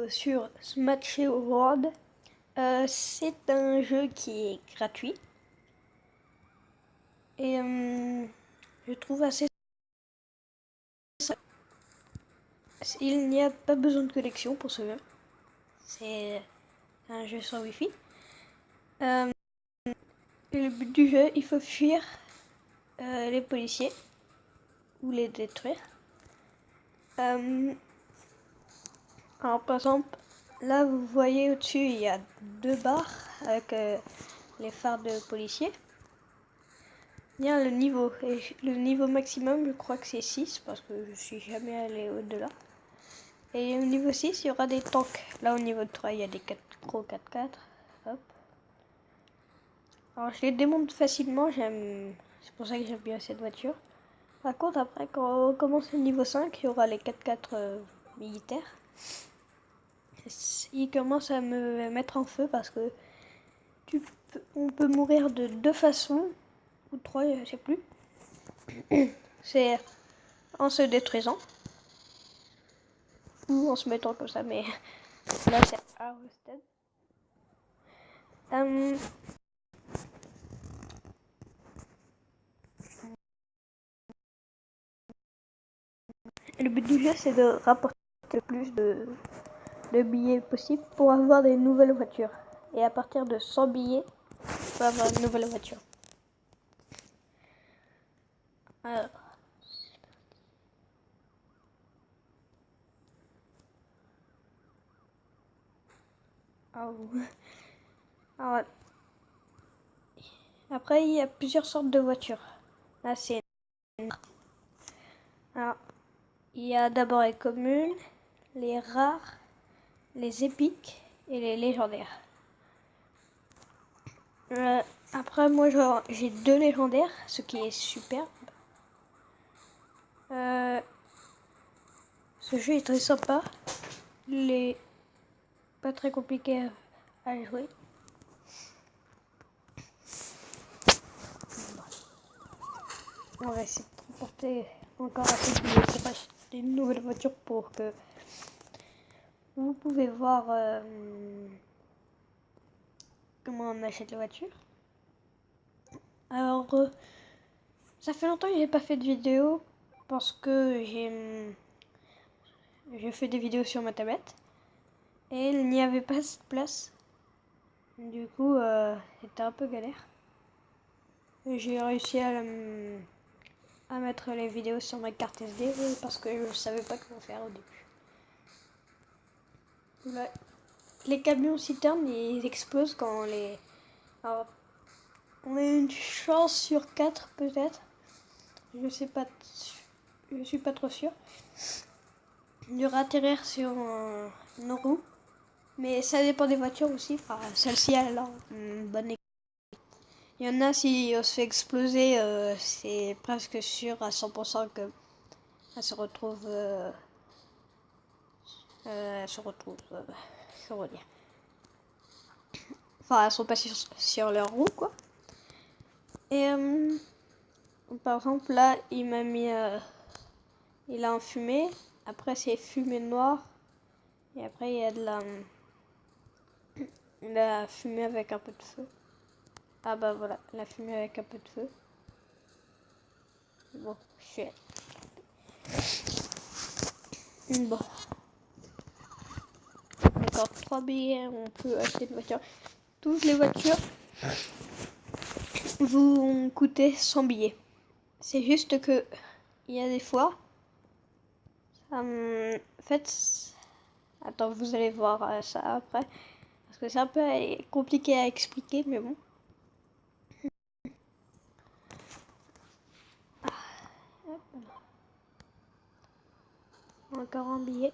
sur Smash World. C'est un jeu qui est gratuit et je trouve assez simple. Il n'y a pas besoin de connexion pour ce jeu. C'est un jeu sans wifi. Le but du jeu, il faut fuir les policiers ou les détruire. Alors par exemple, là vous voyez au-dessus, il y a 2 barres avec les phares de policiers. Il y a le niveau, et le niveau maximum je crois que c'est 6 parce que je suis jamais allé au-delà. Et au niveau 6 il y aura des tanks. Là au niveau 3 il y a des gros 4x4. Hop. Alors je les démonte facilement, c'est pour ça que j'aime bien cette voiture. Par contre après quand on commence le niveau 5 il y aura les 4x4 militaires. Ils commencent à me mettre en feu parce que on peut mourir de 2 façons, ou 3 je sais plus. C'est en se détruisant ou en se mettant comme ça, mais là c'est Harvested. Le but du jeu c'est de rapporter le plus de billets possible pour avoir des nouvelles voitures. Et à partir de 100 billets, on peut avoir une nouvelle voiture. Alors. Alors, après, il y a plusieurs sortes de voitures. Là, c'est... Alors, il y a d'abord les communes, les rares, les épiques et les légendaires. Après, moi, j'ai 2 légendaires, ce qui est superbe. Ce jeu est très sympa. Il est pas très compliqué à jouer. On va essayer de remporter encore assez de billets pour acheter une nouvelle voiture pour que vous pouvez voir comment on achète la voiture. Alors, ça fait longtemps que j'ai pas fait de vidéo parce que j'ai fait des vidéos sur ma tablette et il n'y avait pas de place. Du coup, c'était un peu galère. J'ai réussi à mettre les vidéos sur ma carte SD parce que je savais pas comment faire au début. Là, les camions citernes, ils explosent quand les... Alors, on a une chance sur 4 peut-être. Je suis pas trop sûr de ratterrir sur une roue. Mais ça dépend des voitures aussi. Enfin, celle-ci a une bonne équipe. Il y en a, si on se fait exploser, c'est presque sûr à 100% que elle se retrouve. Comment dire. Enfin, elles sont pas sur leur roue, quoi. Et par exemple, là, il m'a mis. Il a enfumé. Après, c'est fumée noire. Et après, il y a de la fumée avec un peu de feu. Ah bah voilà, la fumée avec un peu de feu. Bon, je suis... Bon. D'accord, 3 billets, on peut acheter une voiture. Toutes les voitures vont coûter 100 billets. C'est juste que il y a des fois... en fait... Attends, vous allez voir ça après. Parce que c'est un peu compliqué à expliquer, mais bon. Encore un billet.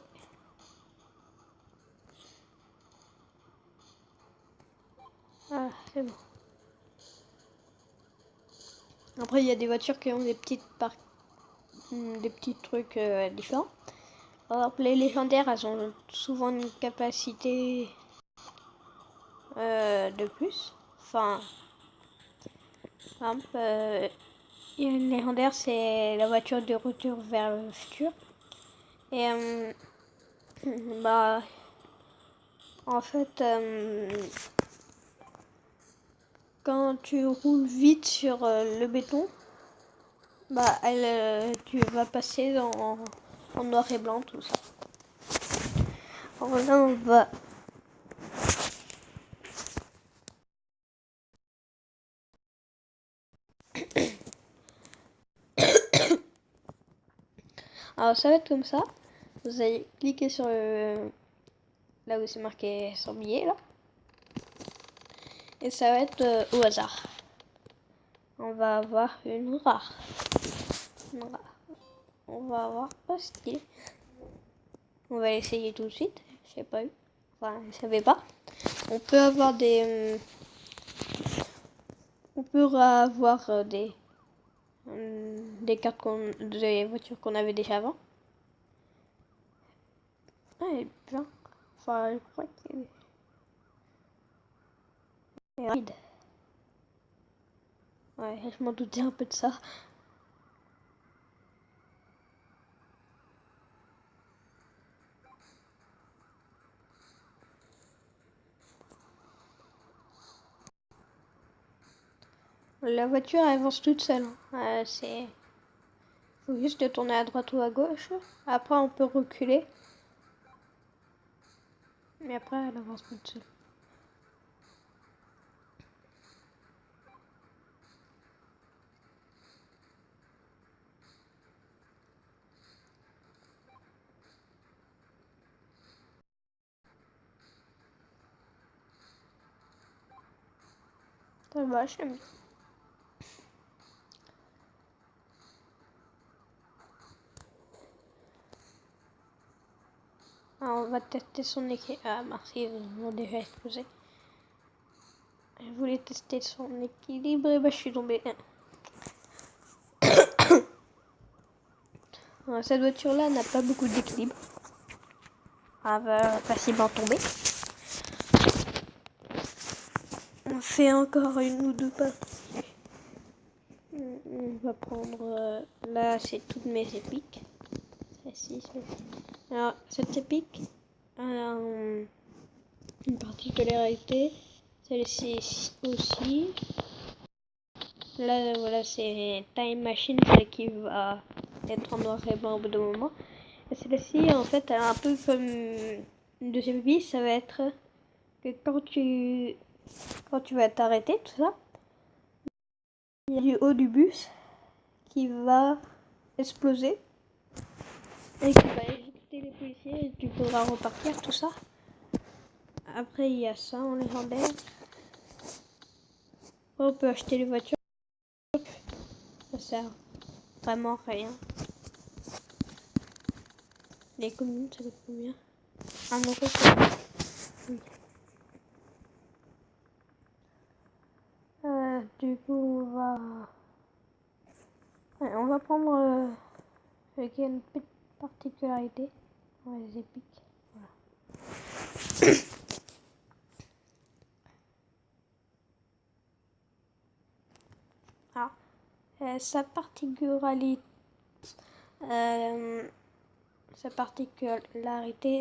Ah, c'est bon. Après, il y a des voitures qui ont des petits trucs différents. Par exemple, les légendaires, elles ont souvent une capacité de plus. Enfin, par exemple, une légendaire, c'est la voiture de retour vers le futur. Et bah, En fait, quand tu roules vite sur le béton, bah tu vas passer en noir et blanc, tout ça. Alors là, on va... Alors ça va être comme ça. Vous allez cliquer sur là où c'est marqué sur billet là. Et ça va être au hasard. On va avoir une rare. On va avoir pas stylé. On va l'essayer tout de suite. Je sais pas eu. Enfin, je savais pas. On peut avoir des... on peut avoir des cartes des voitures qu'on avait déjà avant. Ah, elle est bien. Enfin, je crois qu'elle est rapide. Ouais, je m'en doutais un peu de ça. La voiture elle avance toute seule. C'est... faut juste tourner à droite ou à gauche. Après on peut reculer. Mais après elle avance toute seule. Ça va, j'aime bien. Alors, on va tester son équilibre. Ah merci, ils m'ont déjà explosé. Je voulais tester son équilibre et bah je suis tombé. Cette voiture là n'a pas beaucoup d'équilibre. Elle va facilement tomber. On fait encore une ou deux parties. On va prendre... là c'est toutes mes épiques. Celle-ci, alors cette épique a une particularité. Celle-ci aussi. Là voilà c'est Time Machine, celle qui va être en noir et blanc au bout d'un moment. Et celle-ci en fait elle est un peu comme une deuxième vie. Ça va être que quand tu vas t'arrêter tout ça, il y a du haut du bus qui va exploser et qui va éjecter les policiers et tu pourras repartir tout ça. Après il y a ça en légendaire. On peut acheter les voitures. Ça sert vraiment à rien. Les communes ça coûte combien? 1 €. Oui. Du coup on va prendre qui a une petite particularité dans les épiques. Voilà. Sa particularité,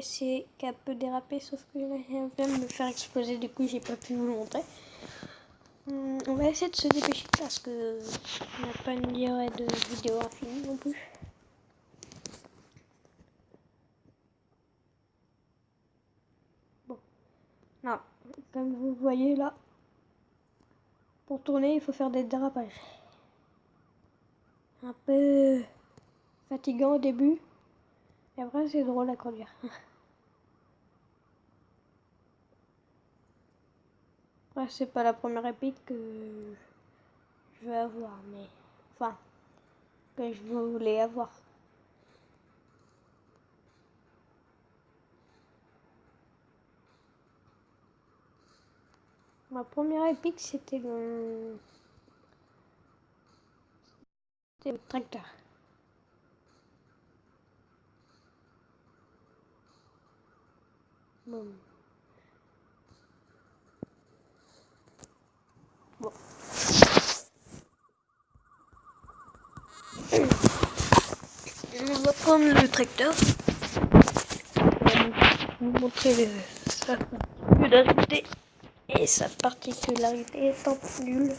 c'est qu'elle peut déraper, sauf que elle vient de me faire exploser, du coup j'ai pas pu vous le montrer. On va essayer de se dépêcher parce que on n'a pas une durée de vidéo infinie non plus. Bon, non, comme vous voyez là, pour tourner il faut faire des dérapages. Un peu fatigant au début, et après c'est drôle à conduire. Après c'est pas la première épique que je vais avoir, mais enfin que je voulais avoir. Ma première épique c'était le tracteur. Bon. On va prendre le tracteur. On va vous montrer ça. particularité. Et sa particularité étant nulle.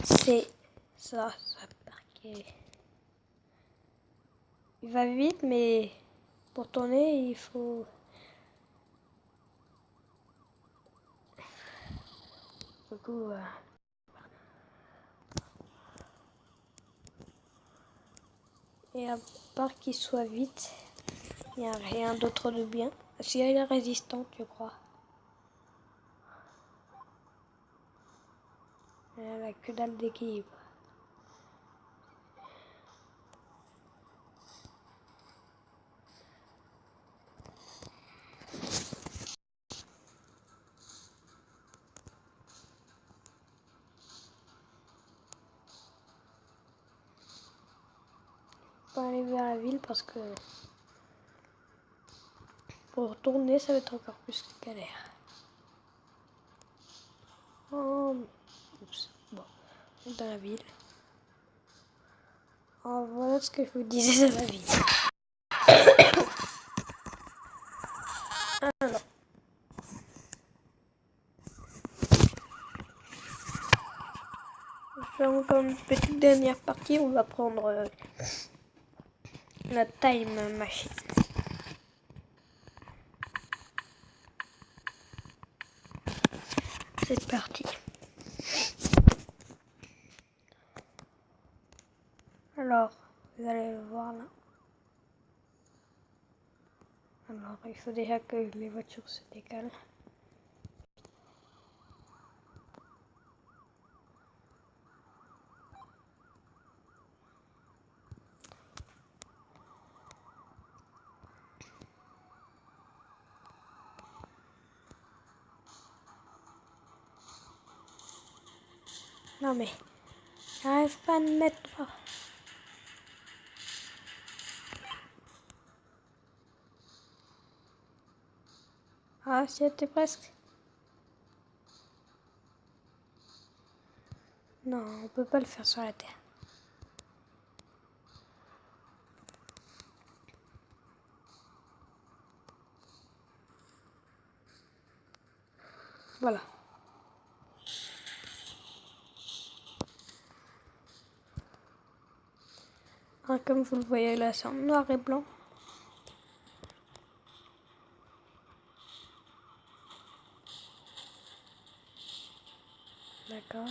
C'est ça, ça parquet. Il va vite, mais pour tourner, il faut... Du coup, et à part qu'il soit vite, il n'y a rien d'autre de bien. Si elle est résistante, je crois. Elle a que dalle d'équilibre. Pas aller vers la ville parce que pour tourner, ça va être encore plus galère. Oh, bon, dans la ville. Oh, voilà ce que je vous disais de la ville. Alors. Comme une petite dernière partie, on va prendre la time machine. C'est parti. Alors, vous allez le voir là. Alors, il faut déjà que les voitures se décalent. Non mais, j'arrive pas à me mettre là. Ah, c'était presque. Non, on peut pas le faire sur la terre. Voilà. Ah, comme vous le voyez là, c'est en noir et blanc. D'accord.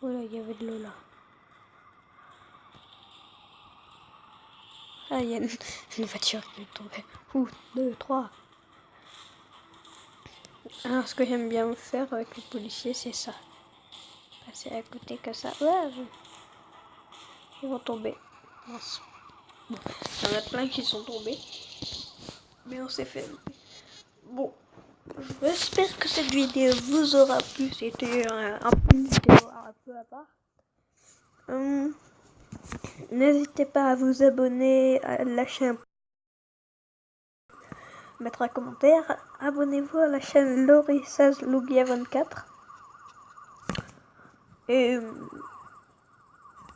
Voilà, il y avait de l'eau là. Ah, il y a une voiture qui est tombée. 2, 3. Alors, ce que j'aime bien faire avec les policiers, c'est ça. Passer à côté que ça. Ouais, ils vont tomber. Mince. Bon, il y en a plein qui sont tombés. Mais on s'est fait. Bon, j'espère que cette vidéo vous aura plu. C'était une vidéo un peu à part. N'hésitez pas à vous abonner, à lâcher un mettre un commentaire. Abonnez-vous à la chaîne Lorissaz Lugia 24. Et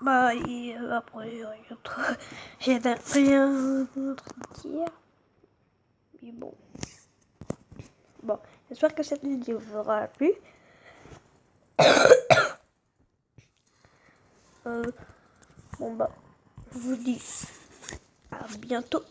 bah, après, j'ai rien d'autre à dire. Mais bon. Bon, j'espère que cette vidéo vous aura plu. Bon bah, je vous dis à bientôt.